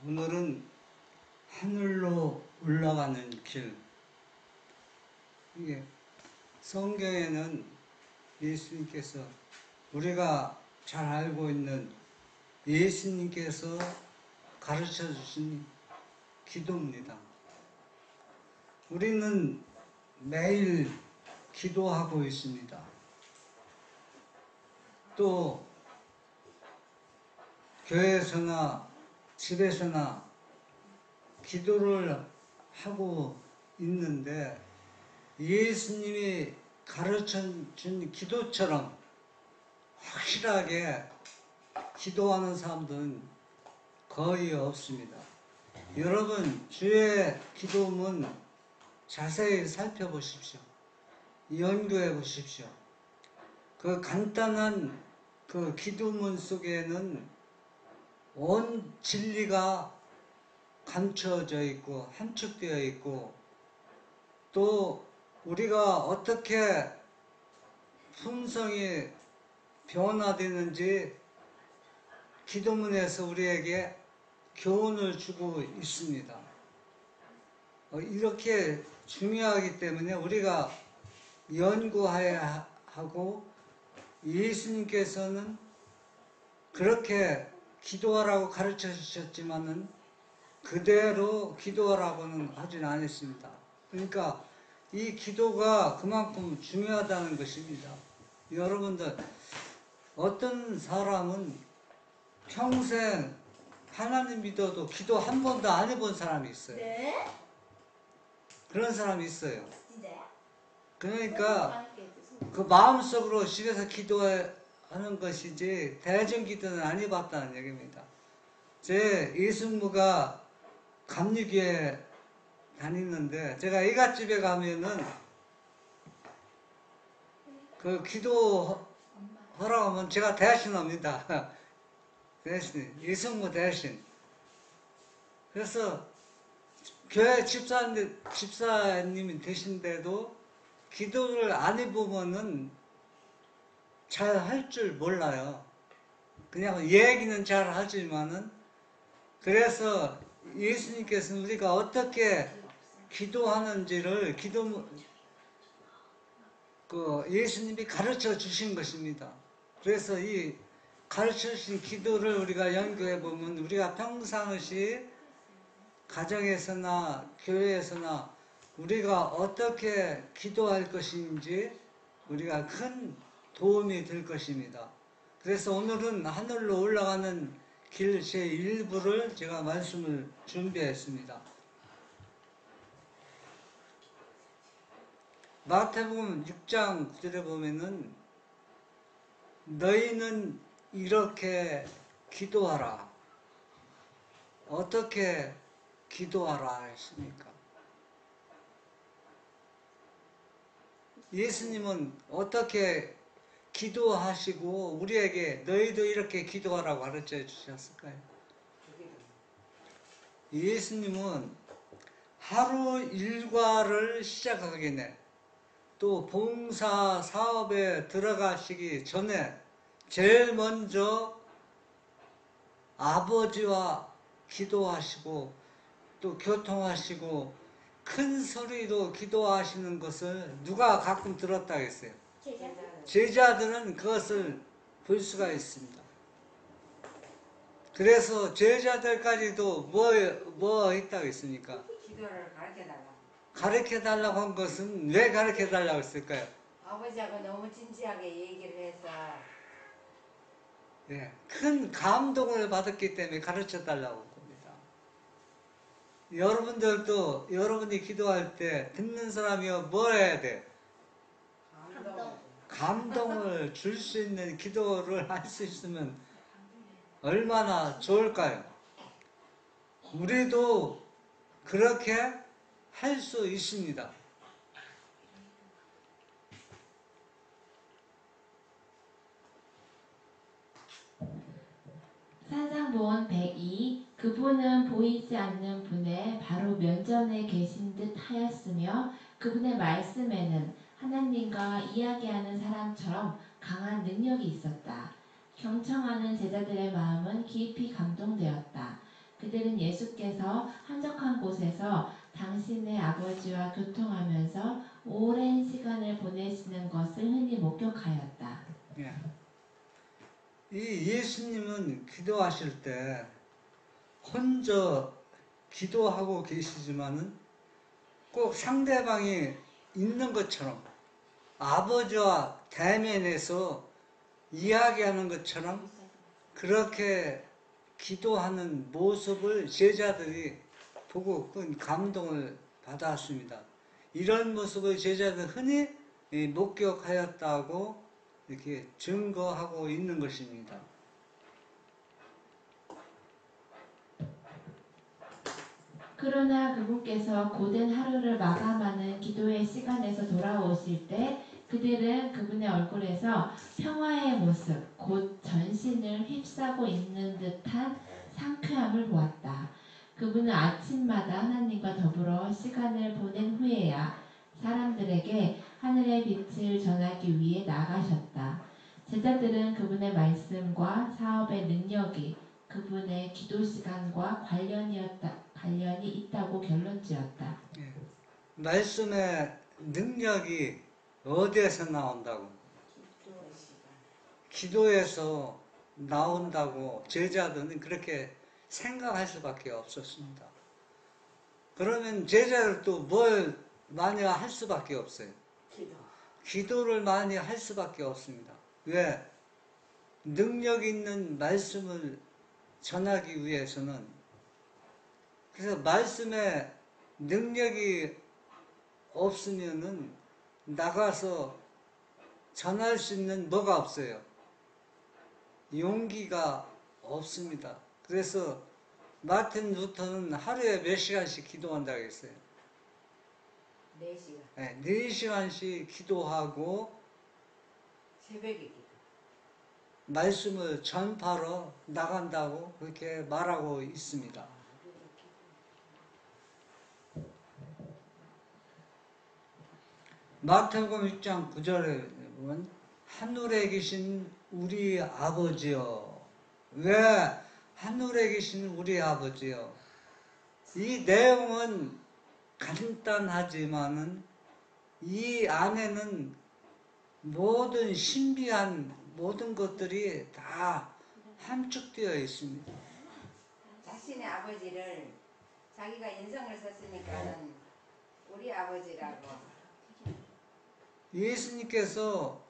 오늘은 하늘로 올라가는 길. 이게 성경에는 예수님께서 우리가 잘 알고 있는 예수님께서 가르쳐 주신 기도입니다. 우리는 매일 기도하고 있습니다. 또 교회에서나 집에서나 기도를 하고 있는데 예수님이 가르쳐 준 기도처럼 확실하게 기도하는 사람들은 거의 없습니다. 여러분, 주의 기도문 자세히 살펴보십시오. 연구해 보십시오. 그 간단한 그 기도문 속에는 온 진리가 감춰져 있고 함축되어 있고, 또 우리가 어떻게 품성이 변화되는지 기도문에서 우리에게 교훈을 주고 있습니다. 이렇게 중요하기 때문에 우리가 연구해야 하고, 예수님께서는 그렇게 기도하라고 가르쳐 주셨지만은 그대로 기도하라고는 하진 않았습니다. 그러니까 이 기도가 그만큼 중요하다는 것입니다. 여러분들, 어떤 사람은 평생 하나님 믿어도 기도 한 번도 안 해본 사람이 있어요. 네? 그런 사람이 있어요. 진짜요? 그러니까 그 마음속으로 집에서 기도하는 것이지 대중 기도는 안 해봤다는 얘기입니다. 제 이승무가 감리교에 다니는데 제가 이갓집에 가면은 그 기도 하라고 하면 제가 대신 합니다. 대신, 이승무 대신. 그래서 교회 집사님이 되신데도 기도를 안 해보면은 잘 할 줄 몰라요. 그냥 얘기는 잘 하지만은. 그래서 예수님께서는 우리가 어떻게 기도하는지를 예수님이 가르쳐 주신 것입니다. 그래서 이 가르쳐 주신 기도를 우리가 연구해 보면 우리가 평상시 가정에서나 교회에서나 우리가 어떻게 기도할 것인지 우리가 큰 도움이 될 것입니다. 그래서 오늘은 하늘로 올라가는 길 제1부를 제가 말씀을 준비했습니다. 마태복음 6장 9절에 보면은 너희는 이렇게 기도하라. 어떻게 기도하라 했습니까? 예수님은 어떻게 기도하시고 우리에게 너희도 이렇게 기도하라고 가르쳐 주셨을까요? 예수님은 하루 일과를 시작하기 전에 또 봉사 사업에 들어가시기 전에 제일 먼저 아버지와 기도하시고 또 교통하시고 큰 소리로 기도하시는 것을 누가 가끔 들었다 했어요? 제자들은 그것을 볼 수가 있습니다. 그래서 제자들까지도 뭐 했다고 했습니까? 기도를 가르쳐달라. 가르쳐달라고 한 것은 왜 가르쳐달라고 했을까요? 아버지하고 너무 진지하게 얘기를 해서 예, 큰 감동을 받았기 때문에 가르쳐달라고 합니다. 여러분들도 여러분이 기도할 때 듣는 사람이요 뭘 해야 돼? 감동을 줄 수 있는 기도를 할 수 있으면 얼마나 좋을까요? 우리도 그렇게 할 수 있습니다. 산상보원 102. 그분은 보이지 않는 분의 바로 면전에 계신 듯 하였으며 그분의 말씀에는 하나님과 이야기하는 사람처럼 강한 능력이 있었다. 경청하는 제자들의 마음은 깊이 감동되었다. 그들은 예수께서 한적한 곳에서 당신의 아버지와 교통하면서 오랜 시간을 보내시는 것을 흔히 목격하였다. 예. 이 예수님은 기도하실 때 혼자 기도하고 계시지만은 꼭 상대방이 있는 것처럼 아버지와 대면해서 이야기하는 것처럼 그렇게 기도하는 모습을 제자들이 보고 큰 감동을 받았습니다. 이런 모습을 제자들 흔히 목격하였다고 이렇게 증거하고 있는 것입니다. 그러나 그분께서 고된 하루를 마감하는 기도의 시간에서 돌아오실 때 그들은 그분의 얼굴에서 평화의 모습, 곧 전신을 휩싸고 있는 듯한 상쾌함을 보았다. 그분은 아침마다 하나님과 더불어 시간을 보낸 후에야 사람들에게 하늘의 빛을 전하기 위해 나가셨다. 제자들은 그분의 말씀과 사업의 능력이 그분의 기도 시간과 관련이 있다고 결론지었다. 예. 말씀의 능력이 어디에서 나온다고? 기도에서 나온다고 제자들은 그렇게 생각할 수밖에 없었습니다. 그러면 제자들도 뭘 많이 할 수밖에 없어요. 기도를 많이 할 수밖에 없습니다. 왜? 능력 있는 말씀을 전하기 위해서는 그래서 말씀에 능력이 없으면은 나가서 전할 수 있는 뭐가 없어요? 용기가 없습니다. 그래서 마틴 루터는 하루에 몇 시간씩 기도한다고 했어요? 4시간. 네, 4시간씩 기도하고 새벽에 기도. 말씀을 전파로 나간다고 그렇게 말하고 있습니다. 마태복음 6장 9절에 보면 하늘에 계신 우리 아버지여. 왜 하늘에 계신 우리 아버지여? 이 내용은 간단하지만은 이 안에는 모든 신비한 모든 것들이 다 함축되어 있습니다. 자신의 아버지를 자기가 인성을 썼으니까는 우리 아버지라고. 예수님께서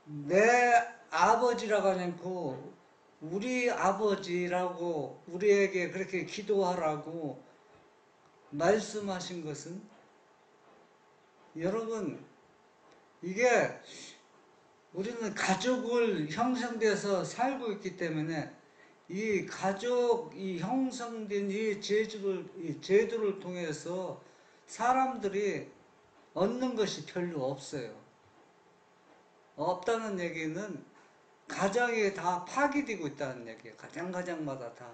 내 아버지라고 하지 않고 우리 아버지라고 우리에게 그렇게 기도하라고 말씀하신 것은 여러분 이게 우리는 가족을 형성돼서 살고 있기 때문에 이 가족이 형성된 이 제도를 통해서 사람들이 얻는 것이 별로 없어요. 없다는 얘기는 가정이 다 파괴되고 있다는 얘기예요. 가정마다 다.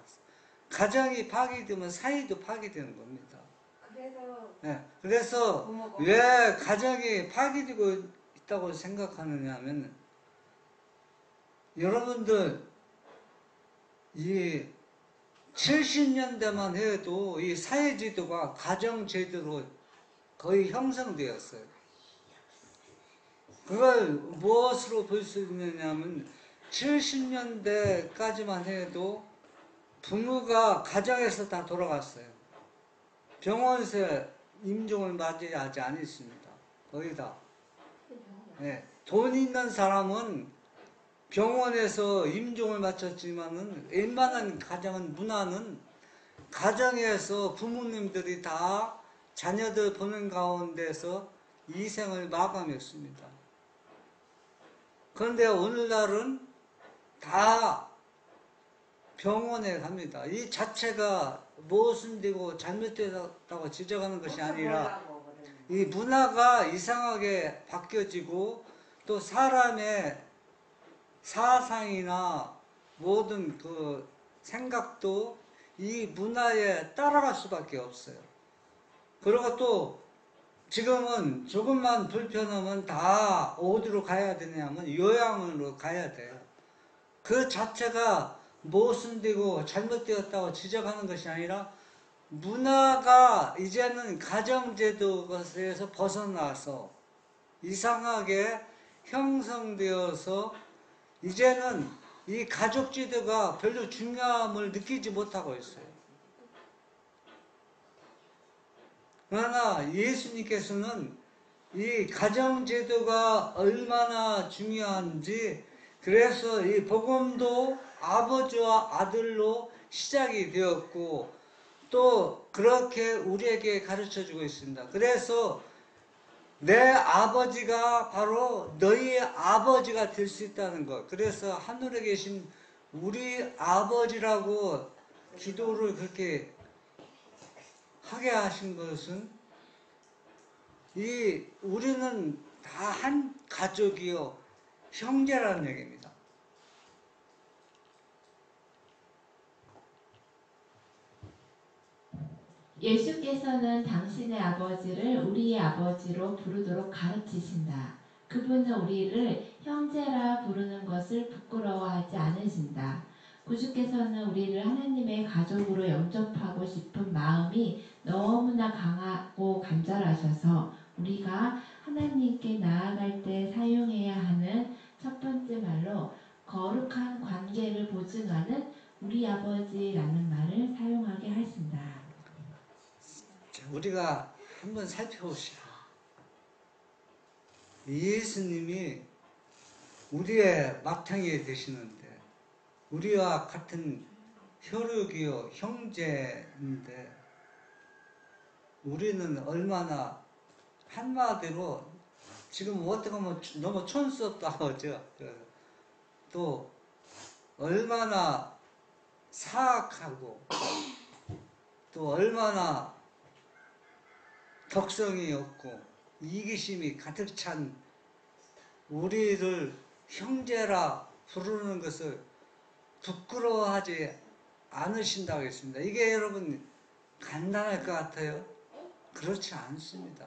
가정이 파괴되면 사이도 파괴되는 겁니다. 그래서 왜 가정이 파괴되고 있다고 생각하느냐 하면 여러분들 이 70년대만 해도 이 사회제도가 가정제도로 거의 형성되었어요. 그걸 무엇으로 볼 수 있느냐면 70년대까지만 해도 부모가 가정에서 다 돌아갔어요. 병원에서 임종을 맞이하지 않았습니다. 거의 다. 네. 돈 있는 사람은 병원에서 임종을 마쳤지만은 웬만한 가정은 문화는 가정에서 부모님들이 다 자녀들 보는 가운데서 이 생을 마감했습니다. 그런데 오늘날은 다 병원에 갑니다. 이 자체가 모순되고 잘못되었다고 지적하는 것이 아니라 이 문화가 이상하게 바뀌어지고 또 사람의 사상이나 모든 그 생각도 이 문화에 따라갈 수밖에 없어요. 그리고 또 지금은 조금만 불편하면 다 어디로 가야 되냐면 요양원으로 가야 돼요. 그 자체가 모순되고 잘못되었다고 지적하는 것이 아니라 문화가 이제는 가정제도에서 벗어나서 이상하게 형성되어서 이제는 이 가족제도가 별로 중요함을 느끼지 못하고 있어요. 그러나 예수님께서는 이 가정제도가 얼마나 중요한지, 그래서 이 복음도 아버지와 아들로 시작이 되었고 또 그렇게 우리에게 가르쳐주고 있습니다. 그래서 내 아버지가 바로 너희의 아버지가 될 수 있다는 것. 그래서 하늘에 계신 우리 아버지라고 기도를 그렇게 하게 하신 것은 우리는 다 한 가족이요 형제라는 얘기입니다. 예수께서는 당신의 아버지를 우리의 아버지로 부르도록 가르치신다. 그분은 우리를 형제라 부르는 것을 부끄러워하지 않으신다. 구주께서는 우리를 하나님의 가족으로 영접하고 싶은 마음이 너무나 강하고 간절하셔서 우리가 하나님께 나아갈 때 사용해야 하는 첫 번째 말로 거룩한 관계를 보증하는 우리 아버지라는 말을 사용하게 하신다. 우리가 한번 살펴봅시다. 예수님이 우리의 마땅히 되시는데 우리와 같은 혈육이요 형제인데 우리는 얼마나 한마디로 지금 어떻게 보면 너무 촌스럽다고 하죠. 또 얼마나 사악하고 또 얼마나 덕성이 없고 이기심이 가득 찬 우리를 형제라 부르는 것을 부끄러워하지 않으신다고 했습니다. 이게 여러분 간단할 것 같아요? 그렇지 않습니다.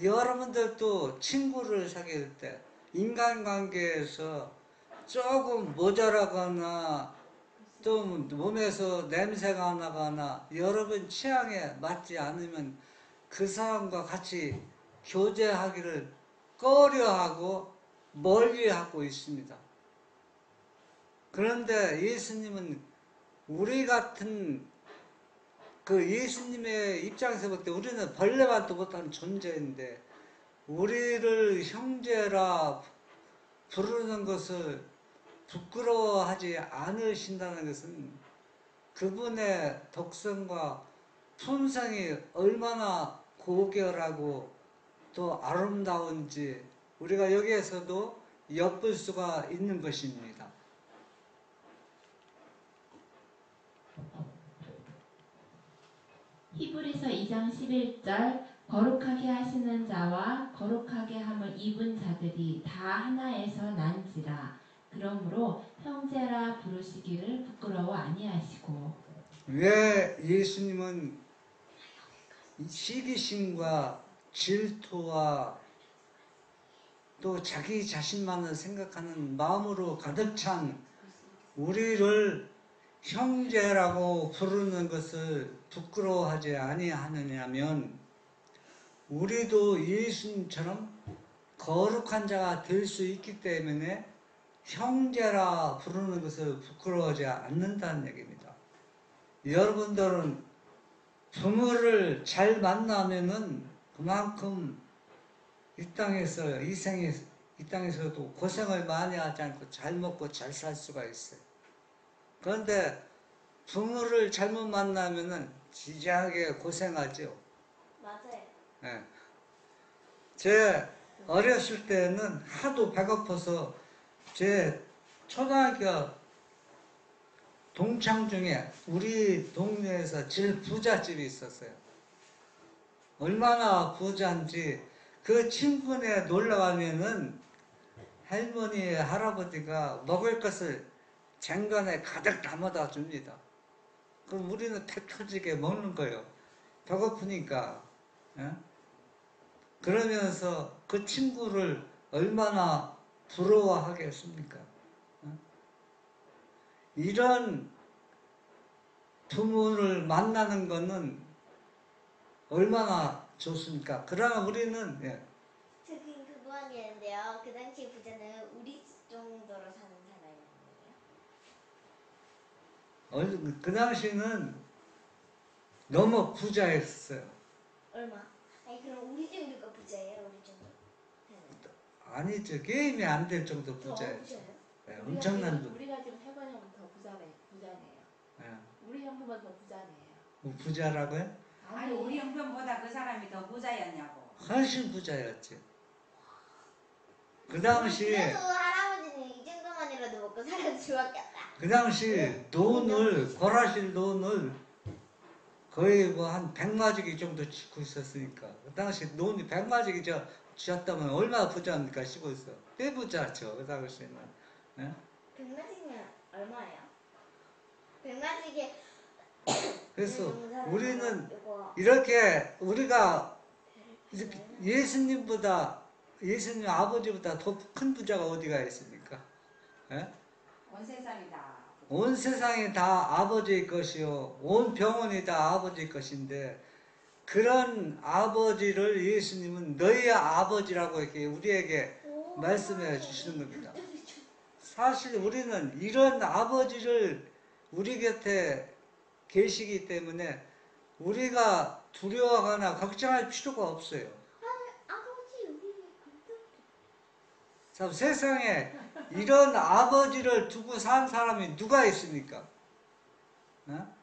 여러분들도 친구를 사귈 때 인간관계에서 조금 모자라거나 또 몸에서 냄새가 나거나 여러분 취향에 맞지 않으면 그 사람과 같이 교제하기를 꺼려하고 멀리하고 있습니다. 그런데 예수님은 우리 같은 그 예수님의 입장에서 볼 때 우리는 벌레만도 못한 존재인데 우리를 형제라 부르는 것을 부끄러워하지 않으신다는 것은 그분의 덕성과 품성이 얼마나 고결하고 또 아름다운지 우리가 여기에서도 엿볼 수가 있는 것입니다. 히브리서 2장 11절 거룩하게 하시는 자와 거룩하게 함을 입은 자들이 다 하나에서 난지라. 그러므로 형제라 부르시기를 부끄러워 아니하시고. 왜 예수님은 시기심과 질투와 또 자기 자신만을 생각하는 마음으로 가득 찬 우리를 형제라고 부르는 것을 부끄러워하지 아니하느냐면 우리도 예수님처럼 거룩한 자가 될 수 있기 때문에 형제라 부르는 것을 부끄러워하지 않는다는 얘기입니다. 여러분들은 부모를 잘 만나면은 그만큼 이 땅에서도 고생을 많이 하지 않고 잘 먹고 잘 살 수가 있어요. 그런데 부모를 잘못 만나면은 지지하게 고생하죠. 맞아요. 네. 제 어렸을 때는 하도 배고파서 제 초등학교 동창 중에 우리 동네에서 제일 부잣집이 있었어요. 얼마나 부자인지 그 친구네 놀러 가면은 할머니, 할아버지가 먹을 것을 쟁반에 가득 담아다 줍니다. 그럼 우리는 배 터지게 먹는 거예요. 배고프니까. 예? 그러면서 그 친구를 얼마나 부러워하겠습니까? 이런 부모를 만나는 거는 얼마나 좋습니까? 그러나 우리는 저기 궁금한게있는데요. 그 당시 부자는 우리 정도로 사는 사람이었나요? 그 당시는 너무 부자였어요. 얼마? 아니 그럼 우리 정도가 부자예요? 우리 정도? 아니죠. 게임이 안 될 정도 더 부자였죠. 부자예요? 네, 엄청난 부. 우리가 지금 해관 형은 더 부자네요. 네. 우리 형보다 더 부자네요. 뭐 부자라고요? 아니 우리 형편보다 그 사람이 더 부자였냐고. 훨씬 부자였지. 그 당시 그래도 할아버지는 이 정도만이라도 먹고 살아도 좋았겠다. 그 당시 돈을 벌하실 돈을 거의 뭐 한 100마지기 정도 짓고 있었으니까 그 당시 돈이 100마지기 쥐었다면 얼마나 부자입니까? 시고 있어. 꽤 부자죠 그 당시에는. 예? 100마지면 얼마예요? 100마지게 그래서 우리는 이거 이렇게 우리가 예수님보다 예수님 아버지보다 더 큰 부자가 어디가 있습니까? 예? 온 세상이 다. 온 세상이 다 아버지의 것이요 온 병원이 다 아버지의 것인데 그런 아버지를 예수님은 너희 아버지라고 이렇게 우리에게 말씀해 주시는 겁니다. 사실 우리는 이런 아버지를 우리 곁에 계시기 때문에 우리가 두려워하거나 걱정할 필요가 없어요. 아버지 우리 참 세상에 이런 아버지를 두고 산 사람이 누가 있습니까? 어?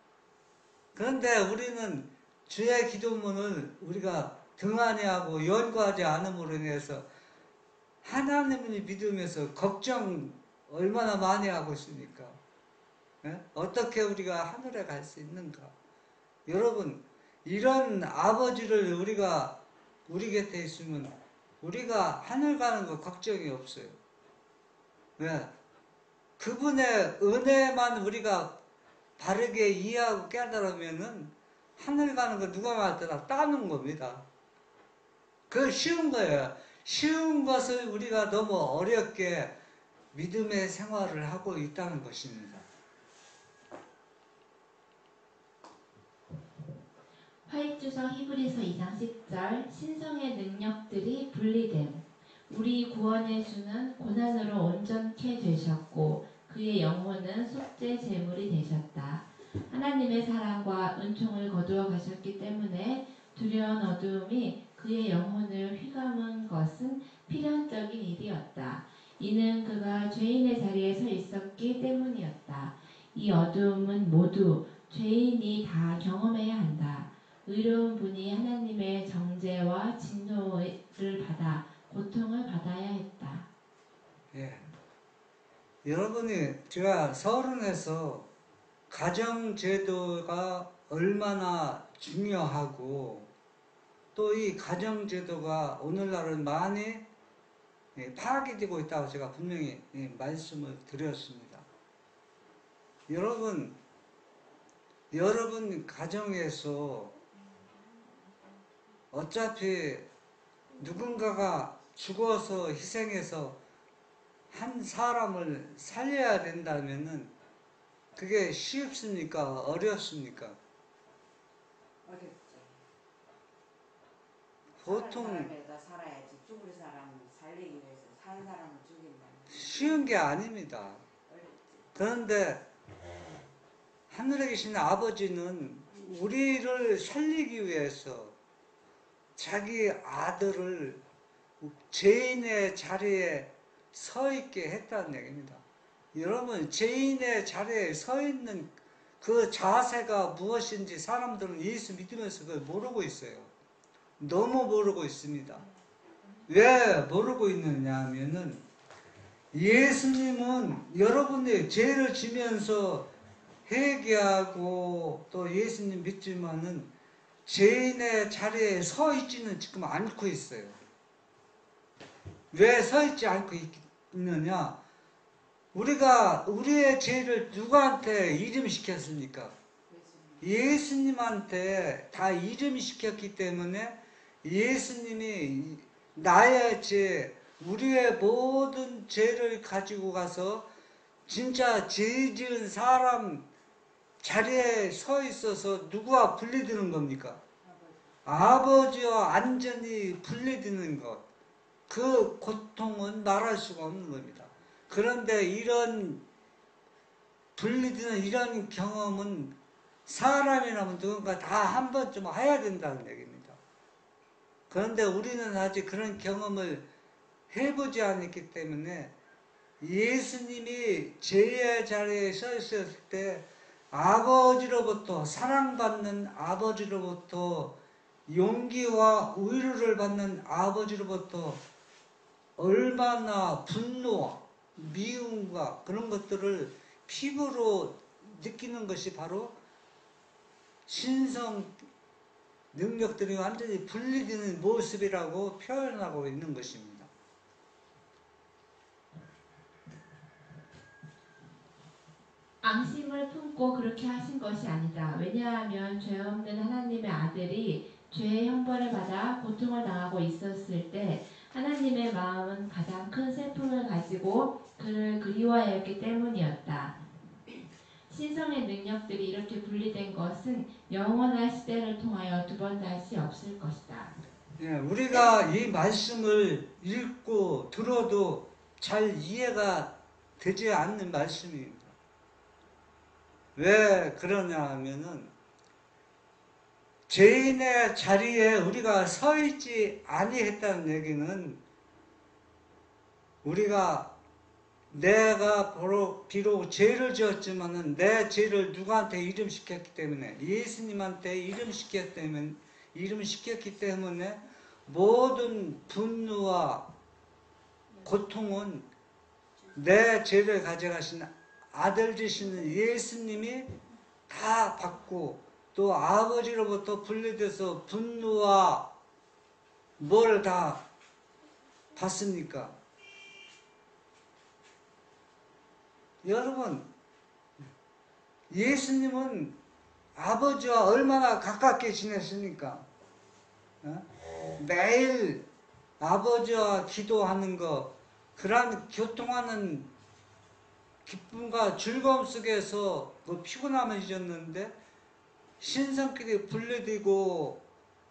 그런데 우리는 주의 기도문을 우리가 등한히하고 연구하지 않음으로 인해서 하나님을 믿으면서 걱정 얼마나 많이 하고 있습니까? 예? 어떻게 우리가 하늘에 갈 수 있는가? 여러분 이런 아버지를 우리가 우리 곁에 있으면 우리가 하늘 가는 거 걱정이 없어요. 왜? 그분의 은혜만 우리가 바르게 이해하고 깨달으면은 하늘 가는 거 누가 말더라 따는 겁니다. 그 쉬운 거예요. 쉬운 것을 우리가 너무 어렵게 믿음의 생활을 하고 있다는 것입니다. 화익주서 히브리서 2장 10절 신성의 능력들이 분리됨. 우리 구원의 주는 고난으로 온전케 되셨고 그의 영혼은 속죄 제물이 되셨다. 하나님의 사랑과 은총을 거두어 가셨기 때문에 두려운 어두움이 그의 영혼을 휘감은 것은 필연적인 일이었다. 이는 그가 죄인의 자리에 서 있었기 때문이었다. 이 어두움은 모두 죄인이 다 경험해야 한다. 의로운 분이 하나님의 정죄와 진노를 받아 고통을 받아야 했다. 예. 여러분이 제가 서론에서 가정제도가 얼마나 중요하고 또 이 가정제도가 오늘날은 많이 파괴되고 있다고 제가 분명히 말씀을 드렸습니다. 여러분 가정에서 어차피 누군가가 죽어서 희생해서 한 사람을 살려야 된다면은 그게 쉽습니까? 어렵습니까? 어렵지. 보통 사는 사람에다 살아야지. 죽을 사람 살리기 위해서 사는 사람을 죽인다. 쉬운 게 아닙니다. 어렵지. 그런데 하늘에 계신 아버지는 우리를 살리기 위해서 자기 아들을 죄인의 자리에 서 있게 했다는 얘기입니다. 여러분 죄인의 자리에 서 있는 그 자세가 무엇인지 사람들은 예수 믿으면서 그걸 모르고 있어요. 너무 모르고 있습니다. 왜 모르고 있느냐 하면은 예수님은 여러분의 죄를 지면서 회개하고 또 예수님 믿지만은 죄인의 자리에 서 있지는 지금 않고 있어요. 왜 서 있지 않고 있느냐? 우리가 우리의 죄를 누구한테 이름시켰습니까? 예수님한테 다 이름시켰기 때문에 예수님이 나의 죄, 우리의 모든 죄를 가지고 가서 진짜 죄 지은 사람 자리에 서 있어서 누구와 분리되는 겁니까? 아버지와 완전히 분리되는 것. 그 고통은 말할 수가 없는 겁니다. 그런데 이런 분리되는 이런 경험은 사람이라면 누군가 다 한 번쯤 해야 된다는 얘기입니다. 그런데 우리는 아직 그런 경험을 해보지 않았기 때문에 예수님이 죄의 자리에 서 있었을 때 아버지로부터 사랑받는 아버지로부터 용기와 위로를 받는 아버지로부터 얼마나 분노와 미움과 그런 것들을 피부로 느끼는 것이 바로 신성 능력들이 완전히 분리되는 모습이라고 표현하고 있는 것입니다. 앙심을 품고 그렇게 하신 것이 아니다. 왜냐하면 죄 없는 하나님의 아들이 죄의 형벌을 받아 고통을 당하고 있었을 때 하나님의 마음은 가장 큰 슬픔을 가지고 그를 그리워하였기 때문이었다. 신성의 능력들이 이렇게 분리된 것은 영원한 시대를 통하여 두 번 다시 없을 것이다. 예, 우리가 이 말씀을 읽고 들어도 잘 이해가 되지 않는 말씀입니다. 왜 그러냐 하면은 죄인의 자리에 우리가 서 있지 아니했다는 얘기는 내가 비록 죄를 지었지만은 내 죄를 누구한테 이름시켰기 때문에 예수님한테 이름시켰기 때문에 모든 분노와 고통은 내 죄를 가져가신 아들 되시는 예수님이 다 받고 또 아버지로부터 분리돼서 분노와 뭘 다 받습니까? 여러분, 예수님은 아버지와 얼마나 가깝게 지냈습니까? 매일 아버지와 기도하는 거, 그런 교통하는 기쁨과 즐거움 속에서 그 피곤함을 잊었는데 신성끼리 분리되고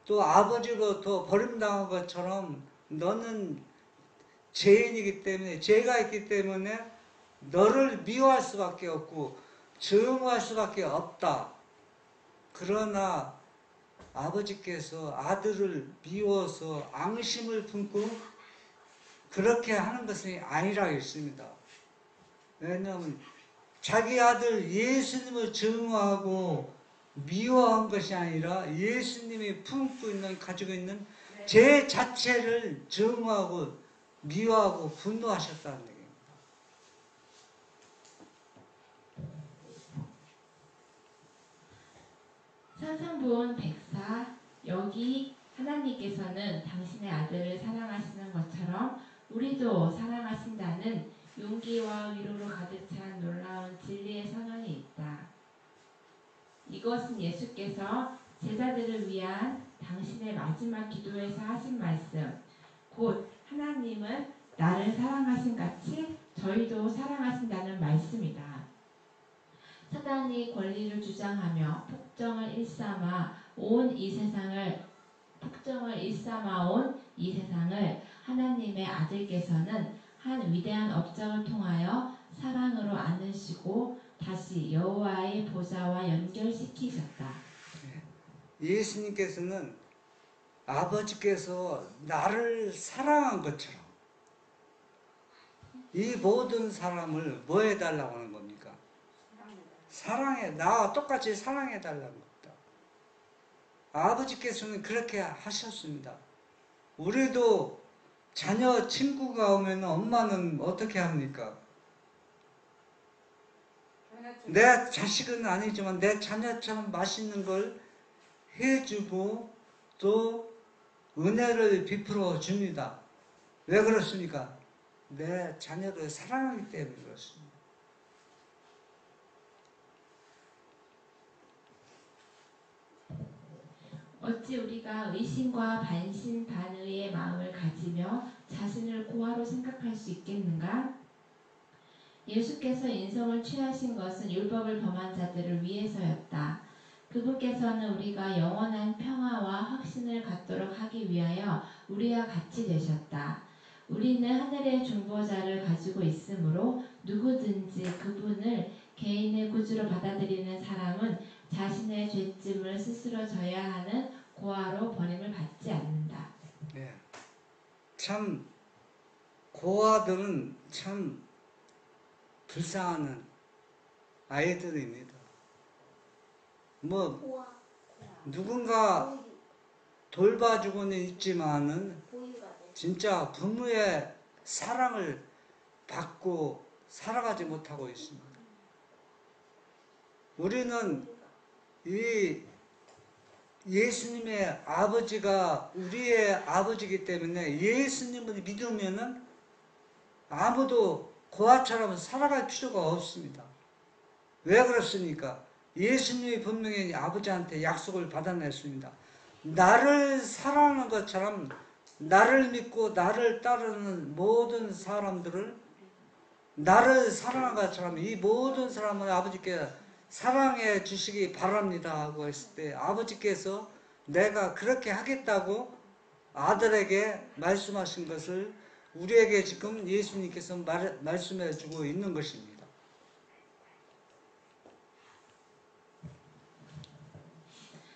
또 아버지로부터 버림당한 것처럼 너는 죄인이기 때문에 죄가 있기 때문에 너를 미워할 수밖에 없고 증오할 수밖에 없다. 그러나 아버지께서 아들을 미워서 앙심을 품고 그렇게 하는 것이 아니라 했습니다. 왜냐하면 자기 아들 예수님을 증오하고 미워한 것이 아니라 예수님이 품고 있는 가지고 있는 죄 자체를 증오하고 미워하고 분노하셨다는 얘기입니다. 산상보온 104 여기 하나님께서는 당신의 아들을 사랑하시는 것처럼 우리도 사랑하신다는 용기와 위로로 가득 찬 놀라운 진리의 선언이 있다. 이것은 예수께서 제자들을 위한 당신의 마지막 기도에서 하신 말씀, 곧 하나님은 나를 사랑하신 같이 저희도 사랑하신다는 말씀이다. 사단이 권리를 주장하며 폭정을 일삼아 온 이 세상을 하나님의 아들께서는 한 위대한 업적을 통하여 사랑으로 안으시고 다시 여호와의 보좌와 연결시키셨다. 예수님께서는 아버지께서 나를 사랑한 것처럼 이 모든 사람을 뭐 해달라고 하는 겁니까? 나와 똑같이 사랑해달라는 겁니다. 아버지께서는 그렇게 하셨습니다. 우리도 자녀 친구가 오면 엄마는 어떻게 합니까? 내 자식은 아니지만 내 자녀처럼 맛있는 걸 해주고 또 은혜를 베풀어 줍니다. 왜 그렇습니까? 내 자녀를 사랑하기 때문에 그렇습니다. 어찌 우리가 의심과 반신반의의 마음을 가지며 자신을 고아로 생각할 수 있겠는가? 예수께서 인성을 취하신 것은 율법을 범한 자들을 위해서였다. 그분께서는 우리가 영원한 평화와 확신을 갖도록 하기 위하여 우리와 같이 되셨다. 우리는 하늘의 중보자를 가지고 있으므로 누구든지 그분을 개인의 구주로 받아들이는 사람은 자신의 죄짐을 스스로 져야 하는 고아로 버림을 받지 않는다. 예. 참 고아들은 참 불쌍한 아이들입니다. 뭐 고아, 누군가 보유, 돌봐주고는 있지만은 보유가 돼. 진짜 부모의 사랑을 받고 살아가지 못하고 있습니다. 우리는 이 예수님의 아버지가 우리의 아버지이기 때문에 예수님을 믿으면은 아무도 고아처럼 살아갈 필요가 없습니다. 왜 그렇습니까? 예수님이 분명히 아버지한테 약속을 받아냈습니다. 나를 사랑하는 것처럼 나를 믿고 나를 따르는 모든 사람들을 나를 사랑하는 것처럼 이 모든 사람을 아버지께 사랑해 주시기 바랍니다 하고 했을 때 아버지께서 내가 그렇게 하겠다고 아들에게 말씀하신 것을 우리에게 지금 예수님께서 말씀해 주고 있는 것입니다.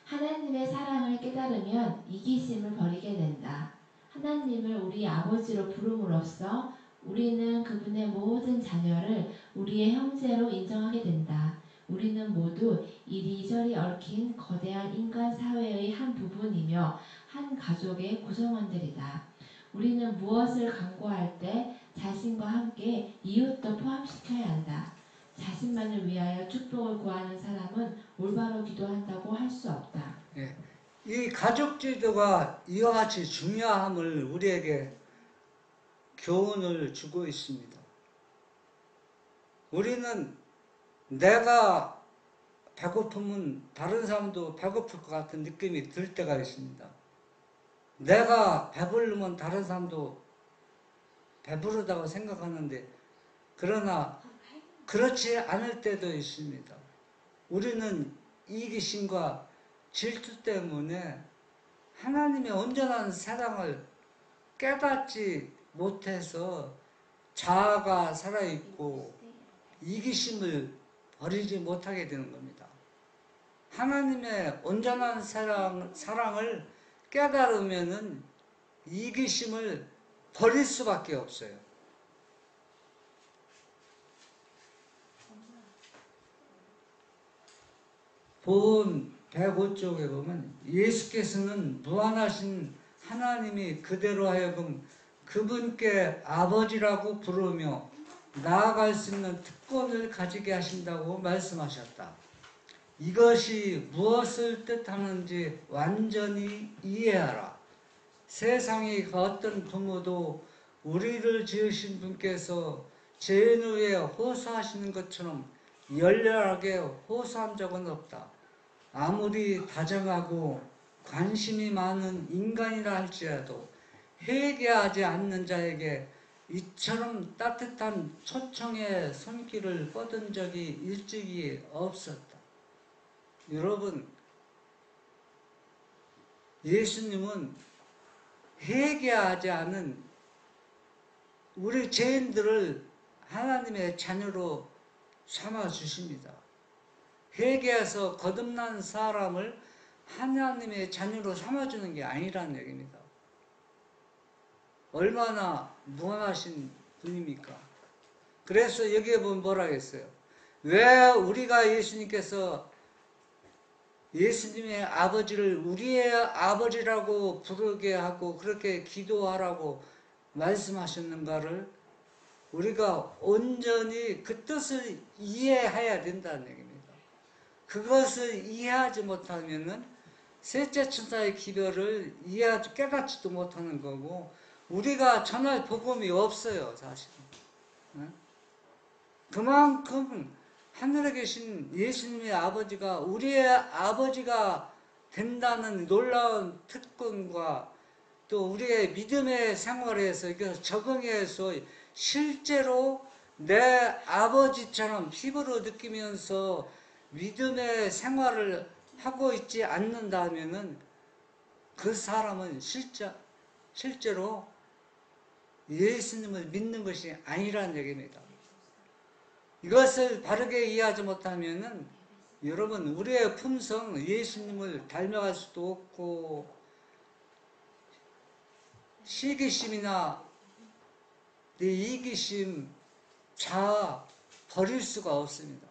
하나님의 사랑을 깨달으면 이기심을 버리게 된다. 하나님을 우리 아버지로 부름으로써 우리는 그분의 모든 자녀를 우리의 형제로 인정하게 된다. 우리는 모두 이리저리 얽힌 거대한 인간 사회의 한 부분이며 한 가족의 구성원들이다. 우리는 무엇을 강구할 때 자신과 함께 이웃도 포함시켜야 한다. 자신만을 위하여 축복을 구하는 사람은 올바로 기도한다고 할 수 없다. 예. 이 가족제도가 이와 같이 중요함을 우리에게 교훈을 주고 있습니다. 우리는 내가 배고프면 다른 사람도 배고플 것 같은 느낌이 들 때가 있습니다. 내가 배부르면 다른 사람도 배부르다고 생각하는데 그러나 그렇지 않을 때도 있습니다. 우리는 이기심과 질투 때문에 하나님의 온전한 사랑을 깨닫지 못해서 자아가 살아있고 이기심을 버리지 못하게 되는 겁니다. 하나님의 온전한 사랑을 깨달으면은 이기심을 버릴 수밖에 없어요. 본 105쪽에 보면 예수께서는 무한하신 하나님이 그대로 하여금 그분께 아버지라고 부르며 나아갈 수 있는 특권을 가지게 하신다고 말씀하셨다. 이것이 무엇을 뜻하는지 완전히 이해하라. 세상의 그 어떤 부모도 우리를 지으신 분께서 죄인 후에 호소하시는 것처럼 열렬하게 호소한 적은 없다. 아무리 다정하고 관심이 많은 인간이라 할지라도 회개하지 않는 자에게 이처럼 따뜻한 초청의 손길을 뻗은 적이 일찍이 없었다. 여러분, 예수님은 회개하지 않은 우리 죄인들을 하나님의 자녀로 삼아 주십니다. 회개해서 거듭난 사람을 하나님의 자녀로 삼아주는 게 아니라는 얘기입니다. 얼마나 무한하신 분입니까? 그래서 여기에 보면 뭐라 했어요? 왜 우리가 예수님께서 예수님의 아버지를 우리의 아버지라고 부르게 하고 그렇게 기도하라고 말씀하셨는가를 우리가 온전히 그 뜻을 이해해야 된다는 얘기입니다. 그것을 이해하지 못하면은 셋째 천사의 기별을 이해하지 깨닫지도 못하는 거고 우리가 전할 복음이 없어요, 사실은. 그만큼 하늘에 계신 예수님의 아버지가 우리의 아버지가 된다는 놀라운 특권과 또 우리의 믿음의 생활에서 적응해서 실제로 내 아버지처럼 피부로 느끼면서 믿음의 생활을 하고 있지 않는다면은 그 사람은 실제로 예수님을 믿는 것이 아니라는 얘기입니다. 이것을 바르게 이해하지 못하면은 여러분, 우리의 품성 예수님을 닮아갈 수도 없고 시기심이나 이기심, 자아 버릴 수가 없습니다.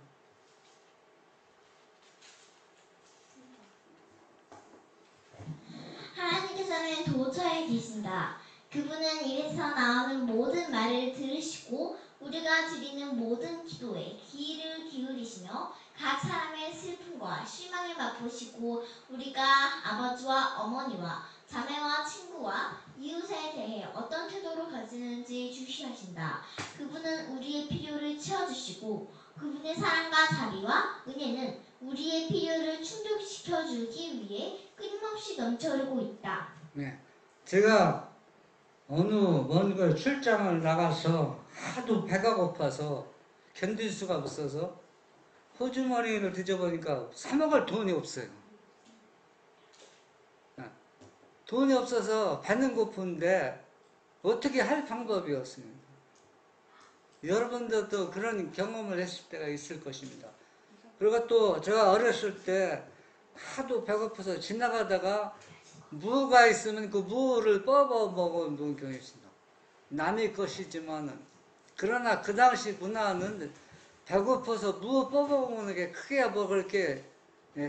하나님께서는 도처에 계신다. 그분은 입에서 나오는 모든 말을 들으시고 우리가 드리는 모든 기도에 귀를 기울이시며 각 사람의 슬픔과 실망을 맛보시고 우리가 아버지와 어머니와 자매와 친구와 이웃에 대해 어떤 태도로 가지는지 주시하신다. 그분은 우리의 필요를 채워주시고 그분의 사랑과 자비와 은혜는 우리의 필요를 충족시켜주기 위해 끊임없이 넘쳐흐르고 있다. 네, 제가 어느 먼 곳 출장을 나가서 하도 배가 고파서 견딜 수가 없어서 호주머니를 뒤져보니까 사 먹을 돈이 없어요. 돈이 없어서 배는 고픈데 어떻게 할 방법이 없습니다. 여러분들도 그런 경험을 했을 때가 있을 것입니다. 그리고 또 제가 어렸을 때 하도 배고파서 지나가다가 무가 있으면 그 무를 뽑아 먹어놓은 경우가 있습니다. 남의 것이지만은. 그러나 그 당시 문화는 배고파서 무 뽑아 먹는 게 크게 뭐 그렇게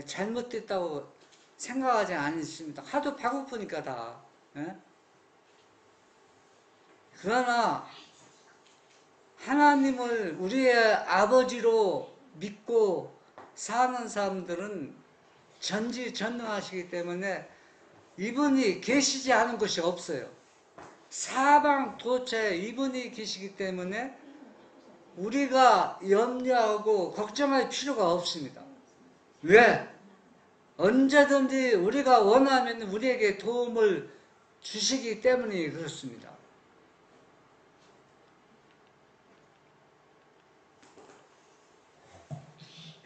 잘못됐다고 생각하지 않습니다. 하도 배고프니까 다. 그러나 하나님을 우리의 아버지로 믿고 사는 사람들은 전지전능하시기 때문에 이분이 계시지 않은 것이 없어요. 사방 도처에 이분이 계시기 때문에 우리가 염려하고 걱정할 필요가 없습니다. 왜? 언제든지 우리가 원하면 우리에게 도움을 주시기 때문에 그렇습니다.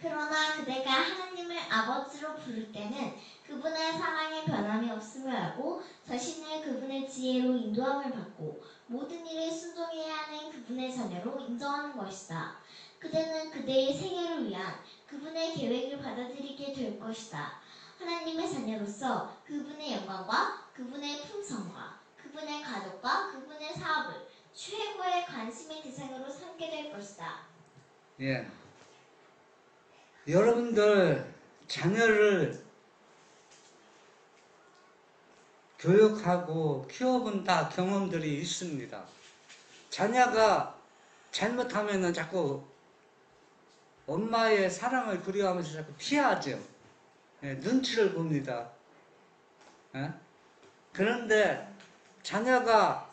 그러나 그대가 하나님을 아버지로 부를 때는 그분의 사랑에 변함이 없음을 알고 자신을 그분의 지혜로 인도함을 받고 모든 일에 순종해야 하는 그분의 자녀로 인정하는 것이다. 그대는 그대의 생애를 위한 그분의 계획을 받아들이게 될 것이다. 하나님의 자녀로서 그분의 영광과 그분의 품성과 그분의 가족과 그분의 사업을 최고의 관심의 대상으로 삼게 될 것이다. 예. 여러분들 자녀를 교육하고 키워본 다 경험들이 있습니다. 자녀가 잘못하면은 자꾸 엄마의 사랑을 그리워하면서 자꾸 피하죠. 눈치를 봅니다. 그런데 자녀가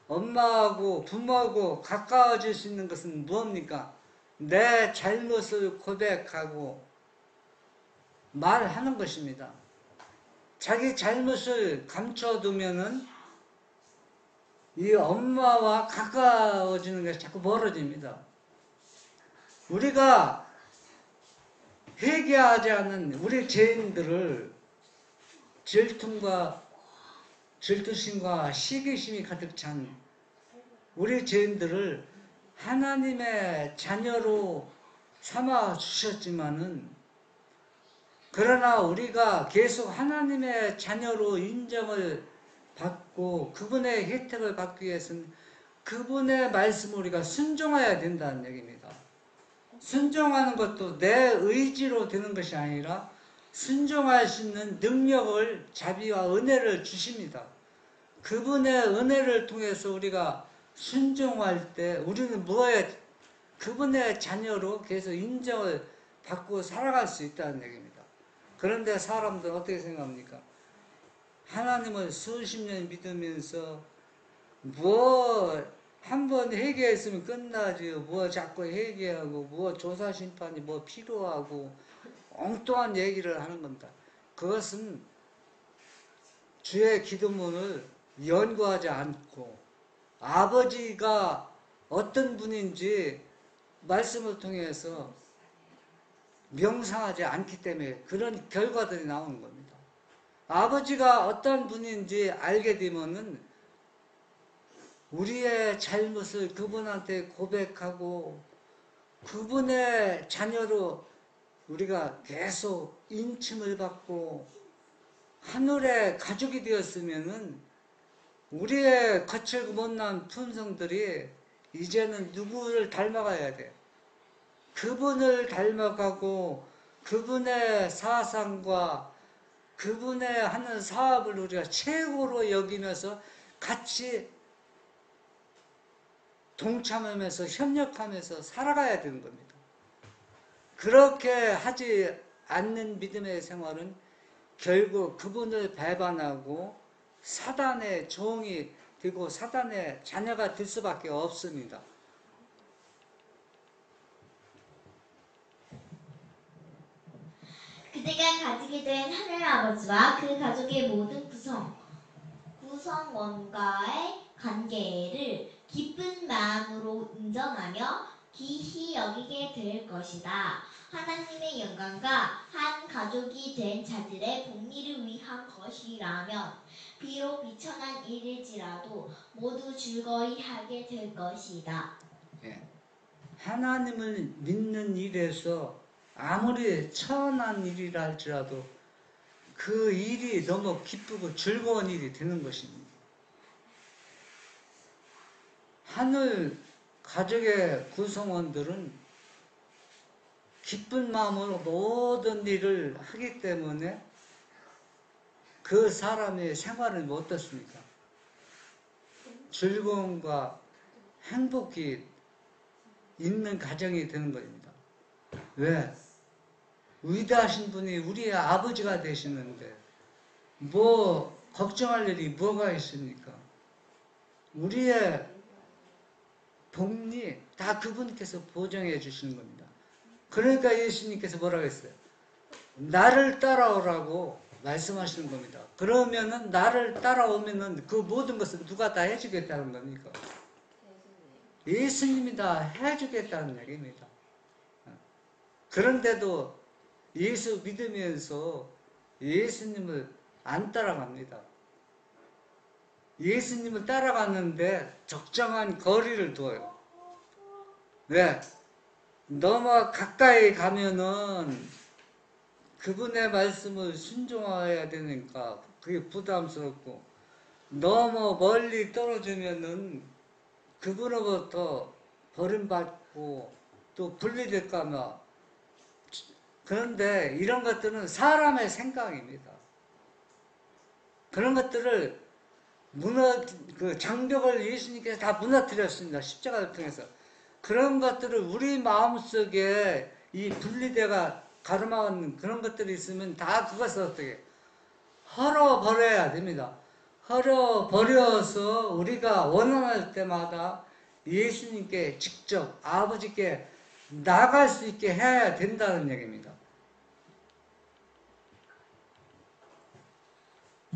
엄마하고 부모하고 가까워질 수 있는 것은 무엇입니까? 내 잘못을 고백하고 말하는 것입니다. 자기 잘못을 감춰두면은 이 엄마와 가까워지는 것이 자꾸 멀어집니다. 우리가 회개하지 않은 우리 죄인들을 질투심과 시기심이 가득 찬 우리 죄인들을 하나님의 자녀로 삼아 주셨지만은 그러나 우리가 계속 하나님의 자녀로 인정을 받고 그분의 혜택을 받기 위해서는 그분의 말씀을 우리가 순종해야 된다는 얘기입니다. 순종하는 것도 내 의지로 되는 것이 아니라 순종할 수 있는 능력을, 자비와 은혜를 주십니다. 그분의 은혜를 통해서 우리가 순종할 때 우리는 뭐에 그분의 자녀로 계속 인정을 받고 살아갈 수 있다는 얘기입니다. 그런데 사람들은 어떻게 생각합니까? 하나님을 수십 년 믿으면서 뭐 한 번 회개했으면 끝나지 뭐 자꾸 회개하고 뭐 조사심판이 뭐 필요하고 엉뚱한 얘기를 하는 겁니다. 그것은 주의 기도문을 연구하지 않고 아버지가 어떤 분인지 말씀을 통해서 명상하지 않기 때문에 그런 결과들이 나오는 겁니다. 아버지가 어떤 분인지 알게 되면은 우리의 잘못을 그분한테 고백하고 그분의 자녀로 우리가 계속 인침을 받고 하늘의 가족이 되었으면은 우리의 거칠고 못난 품성들이 이제는 누구를 닮아가야 돼. 그분을 닮아가고 그분의 사상과 그분의 하는 사업을 우리가 최고로 여기면서 같이 동참하면서 협력하면서 살아가야 되는 겁니다. 그렇게 하지 않는 믿음의 생활은 결국 그분을 배반하고 사단의 종이 되고 사단의 자녀가 될 수밖에 없습니다. 그대가 가지게 된 하늘아버지와 그 가족의 모든 구성원과의 관계를 기쁜 마음으로 인정하며 귀히 여기게 될 것이다. 하나님의 영광과 한 가족이 된 자들의 복리를 위한 것이라면 비록 비천한 일일지라도 모두 즐거이 하게 될 것이다. 예. 하나님을 믿는 일에서 아무리 천한 일이라 할지라도 그 일이 너무 기쁘고 즐거운 일이 되는 것입니다. 하늘 가족의 구성원들은 기쁜 마음으로 모든 일을 하기 때문에 그 사람의 생활은 어떻습니까? 즐거움과 행복이 있는 가정이 되는 겁니다. 왜? 위대하신 분이 우리의 아버지가 되시는데 뭐 걱정할 일이 뭐가 있습니까? 우리의 복리 다 그분께서 보장해 주시는 겁니다. 그러니까 예수님께서 뭐라고 했어요? 나를 따라오라고 말씀하시는 겁니다. 그러면은 나를 따라오면은 그 모든 것을 누가 다 해주겠다는 겁니까? 예수님이 다 해주겠다는 얘기입니다. 그런데도 예수 믿으면서 예수님을 안 따라갑니다. 예수님을 따라갔는데 적정한 거리를 둬요. 왜? 너무 가까이 가면은 그분의 말씀을 순종해야 되니까 그게 부담스럽고 너무 멀리 떨어지면은 그분으로부터 버림받고 또 분리될까봐. 그런데 이런 것들은 사람의 생각입니다. 그런 것들을 그 장벽을 예수님께서 다 무너뜨렸습니다. 십자가를 통해서. 그런 것들을 우리 마음속에 이 분리대가 가로막는 그런 것들이 있으면 다 그것을 어떻게 헐어버려야 됩니다. 헐어버려서 우리가 원할 때마다 예수님께 직접 아버지께 나갈 수 있게 해야 된다는 얘기입니다.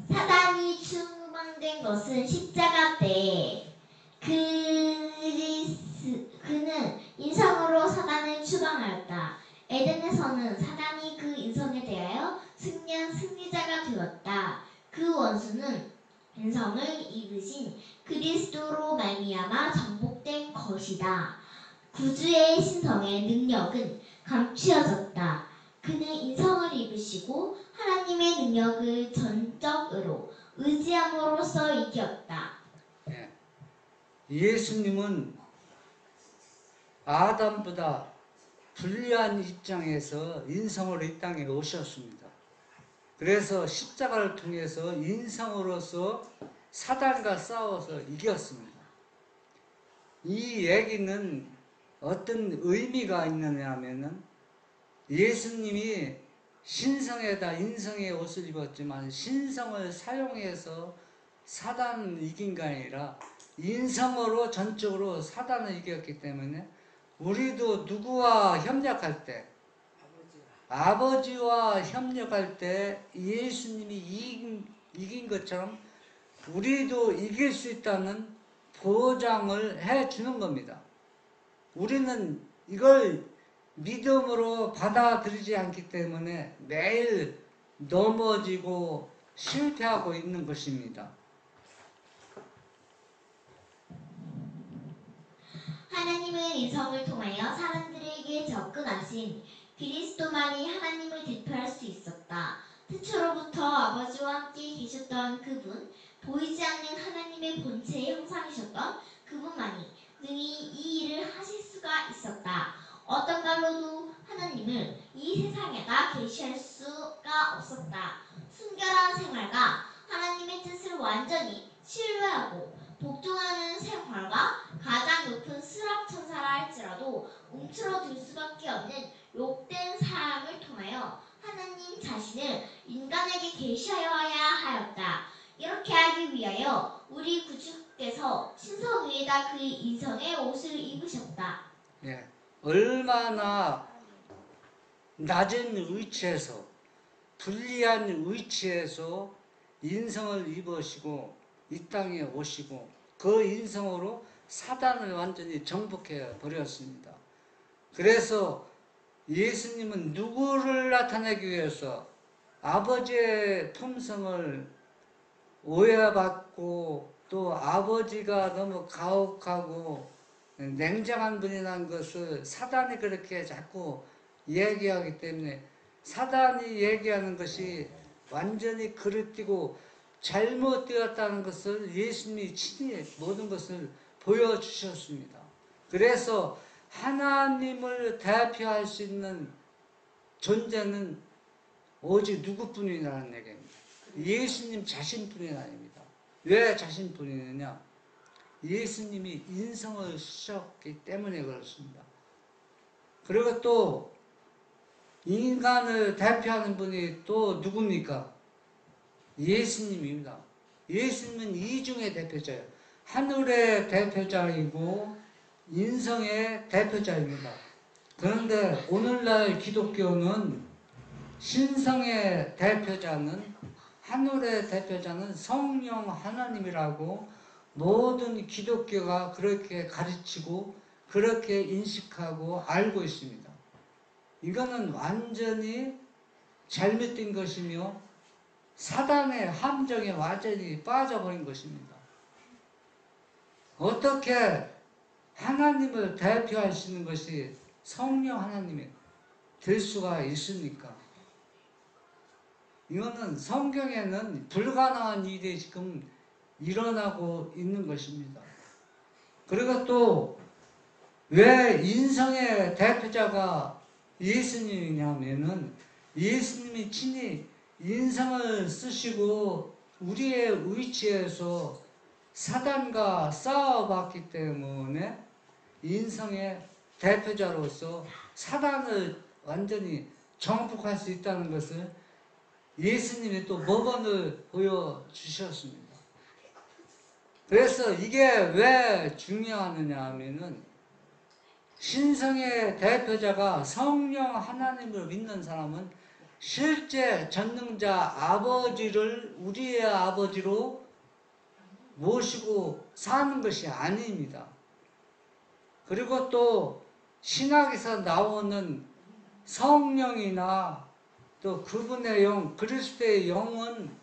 사단이 추방된 것은 십자가 때 그는 인성으로 사단을 추방하였다. 에덴에서는 사단이 그 인성에 대하여 승리한 승리자가 되었다. 그 원수는 인성을 입으신 그리스도로 말미암아 정복된 것이다. 구주의 신성의 능력은 감추어졌다. 그는 인성을 입으시고 하나님의 능력을 전적으로 의지함으로써 이겼다. 예수님은 아담보다 불리한 입장에서 인성으로 이 땅에 오셨습니다. 그래서 십자가를 통해서 인성으로서 사단과 싸워서 이겼습니다. 이 얘기는 어떤 의미가 있느냐 하면은 예수님이 신성에다 인성의 옷을 입었지만 신성을 사용해서 사단을 이긴 게 아니라 인성으로 전적으로 사단을 이겼기 때문에 우리도 누구와 협력할 때 아버지와 협력할 때 예수님이 이긴 것처럼 우리도 이길 수 있다는 보장을 해주는 겁니다. 우리는 이걸 믿음으로 받아들이지 않기 때문에 매일 넘어지고 실패하고 있는 것입니다. 하나님은 인성을 통하여 사람들에게 접근하신 그리스도만이 하나님을 대표할 수 있었다. 태초로부터 아버지와 함께 계셨던 그분, 보이지 않는 하나님의 본체의 형상이셨던 그분만이 능히 이 일을 하실 수가 있었다. 어떤 말로도 하나님을 이 세상에다 계시할 수가 없었다. 순결한 생활과 하나님의 뜻을 완전히 신뢰하고 복종하는 생활과 가장 높은 수락천사라 할지라도 움츠러들 수밖에 없는 욕된 사람을 통하여 하나님 자신을 인간에게 계시하여야 하였다. 이렇게 하기 위하여 우리 구주께서 신성 위에다 그의 인성의 옷을 입으셨다. 예, 얼마나 낮은 위치에서 불리한 위치에서 인성을 입으시고 이 땅에 오시고 그 인성으로 사단을 완전히 정복해 버렸습니다. 그래서 예수님은 누구를 나타내기 위해서 아버지의 품성을 오해받고 또 아버지가 너무 가혹하고 냉정한 분이라는 것을 사단이 그렇게 자꾸 얘기하기 때문에 사단이 얘기하는 것이 완전히 그릇되고 잘못되었다는 것을 예수님이 친히 모든 것을 보여주셨습니다. 그래서 하나님을 대표할 수 있는 존재는 오직 누구뿐이라는 얘기입니다. 예수님 자신뿐이 아닙니다. 왜 자신뿐이느냐? 예수님이 인성을 쓰셨기 때문에 그렇습니다. 그리고 또 인간을 대표하는 분이 또 누굽니까? 예수님입니다. 예수님은 이중의 대표자예요. 하늘의 대표자이고 인성의 대표자입니다. 그런데 오늘날 기독교는 신성의 대표자는 하늘의 대표자는 성령 하나님이라고 모든 기독교가 그렇게 가르치고 그렇게 인식하고 알고 있습니다. 이거는 완전히 잘못된 것이며 사단의 함정에 완전히 빠져버린 것입니다. 어떻게 하나님을 대표하시는 것이 성령 하나님이 될 수가 있습니까? 이거는 성경에는 불가능한 일이 지금 일어나고 있는 것입니다. 그리고 또 왜 인성의 대표자가 예수님이냐면은 예수님이 친히 인성을 쓰시고 우리의 위치에서 사단과 싸워봤기 때문에 인성의 대표자로서 사단을 완전히 정복할 수 있다는 것을 예수님이 또 모범을 보여주셨습니다. 그래서 이게 왜 중요하느냐 하면은 신성의 대표자가 성령 하나님을 믿는 사람은 실제 전능자 아버지를 우리의 아버지로 모시고 사는 것이 아닙니다. 그리고 또 신학에서 나오는 성령이나 또 그분의 영, 그리스도의 영은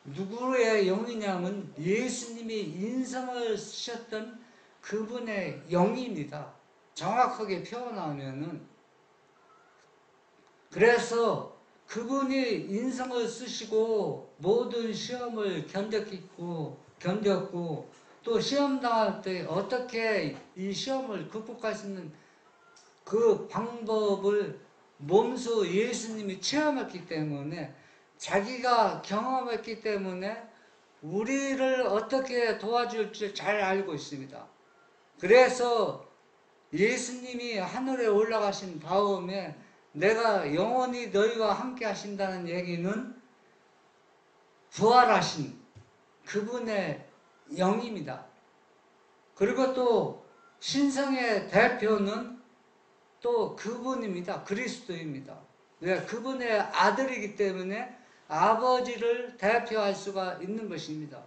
누구의 영이냐면 예수님이 인성을 쓰셨던 그분의 영입니다. 정확하게 표현하면은 그래서 그분이 인성을 쓰시고 모든 시험을 견뎠고 또 시험 당할 때 어떻게 이 시험을 극복할 수 있는 그 방법을 몸소 예수님이 체험했기 때문에 자기가 경험했기 때문에 우리를 어떻게 도와줄지 잘 알고 있습니다. 그래서 예수님이 하늘에 올라가신 다음에 내가 영원히 너희와 함께 하신다는 얘기는 부활하신 그분의 영입니다. 그리고 또 신성의 대표는 또 그분입니다. 그리스도입니다. 왜? 그분의 아들이기 때문에 아버지를 대표할 수가 있는 것입니다.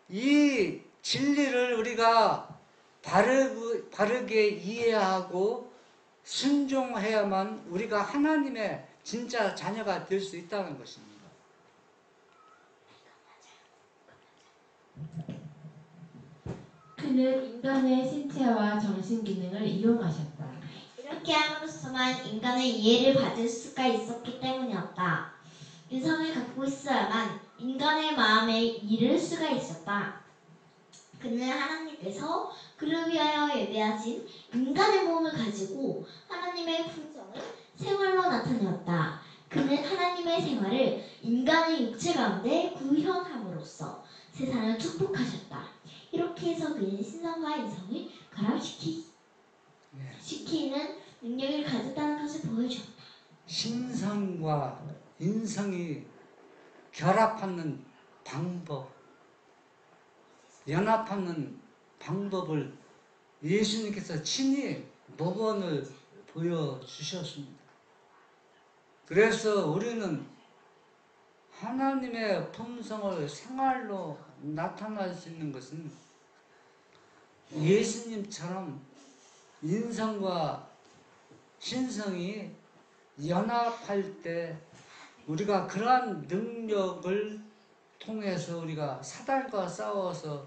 이 진리를 우리가 바르게 이해하고 순종해야만 우리가 하나님의 진짜 자녀가 될 수 있다는 것입니다. 그는 인간의 신체와 정신 기능을 이용하셨다. 이렇게 함으로써만 인간의 이해를 받을 수가 있었기 때문이었다. 인성을 갖고 있어야만 인간의 마음에 이를 수가 있었다. 그는 하나님께서 그를 위하여 예배하신 인간의 몸을 가지고 하나님의 품성을 생활로 나타내었다. 그는 하나님의 생활을 인간의 육체 가운데 구현함으로써 세상을 축복하셨다. 이렇게 해서 그는 신성과 인성을 결합시키는 능력을 가졌다는 것을 보여주었다. 신성과 인성이 결합하는 방법, 연합하는 방법을 예수님께서 친히 모범을 보여주셨습니다. 그래서 우리는 하나님의 품성을 생활로 나타날 수 있는 것은 예수님처럼 인성과 신성이 연합할 때 우리가 그러한 능력을 통해서 우리가 사단과 싸워서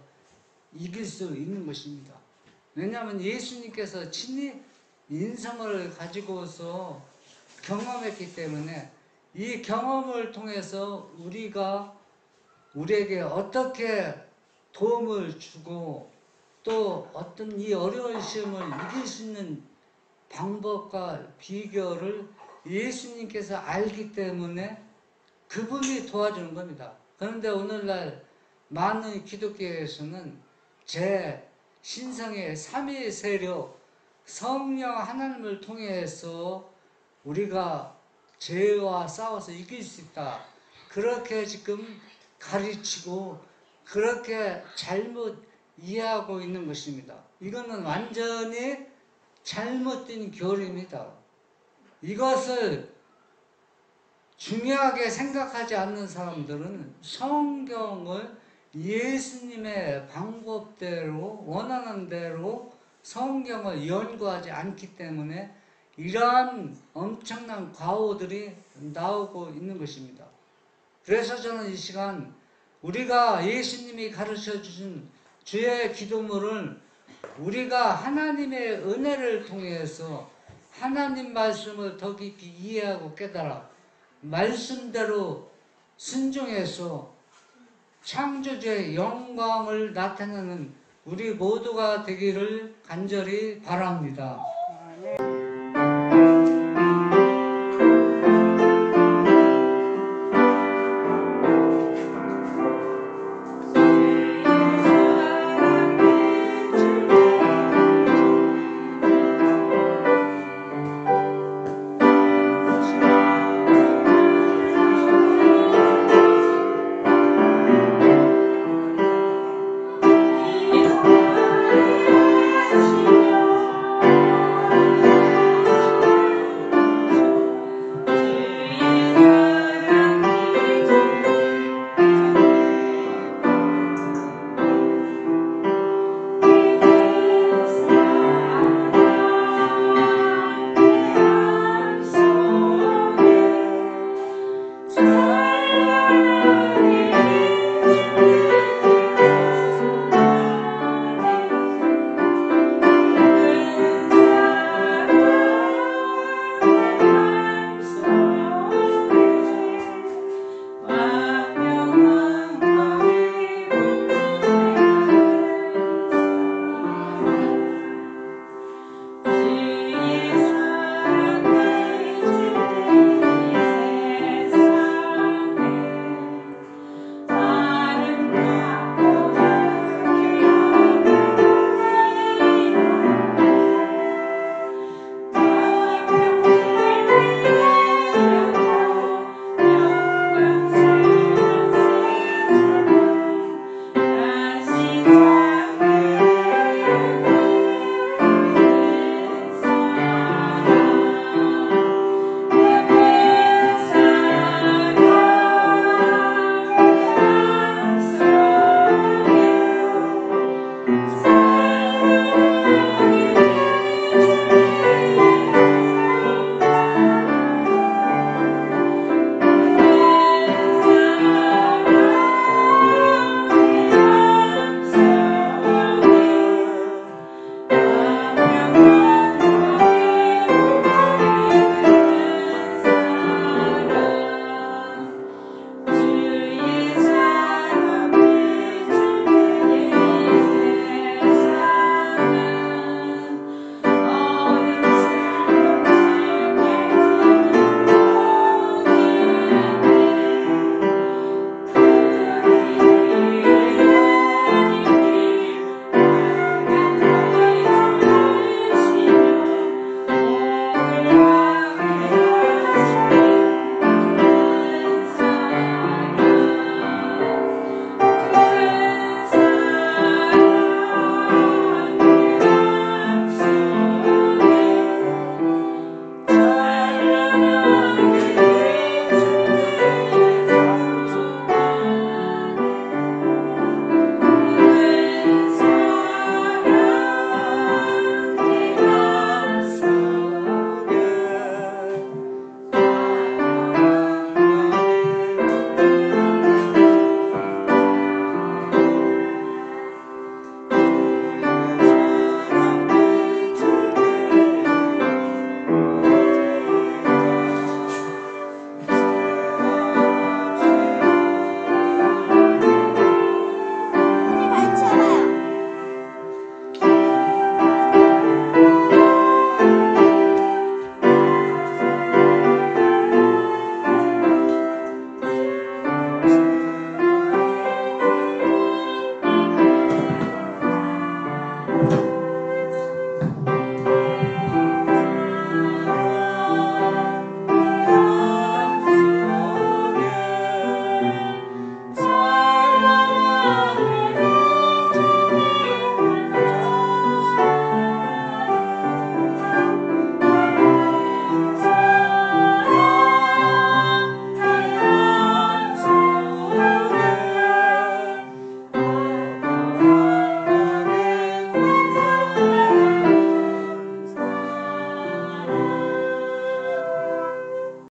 이길 수 있는 것입니다. 왜냐하면 예수님께서 친히 인성을 가지고서 경험했기 때문에 이 경험을 통해서 우리에게 어떻게 도움을 주고 또 어떤 이 어려운 시험을 이길 수 있는 방법과 비결을 예수님께서 알기 때문에 그분이 도와주는 겁니다. 그런데 오늘날 많은 기독교에서는 제 신성의 삼위 세력 성령 하나님을 통해서 우리가 죄와 싸워서 이길 수 있다. 그렇게 지금 가르치고 그렇게 잘못 이해하고 있는 것입니다. 이거는 완전히 잘못된 교리입니다. 이것을 중요하게 생각하지 않는 사람들은 성경을 예수님의 방법대로 원하는 대로 성경을 연구하지 않기 때문에 이러한 엄청난 과오들이 나오고 있는 것입니다. 그래서 저는 이 시간 우리가 예수님이 가르쳐 주신 주의 기도문을 우리가 하나님의 은혜를 통해서 하나님 말씀을 더 깊이 이해하고 깨달아 말씀대로 순종해서 창조주의 영광을 나타내는 우리 모두가 되기를 간절히 바랍니다.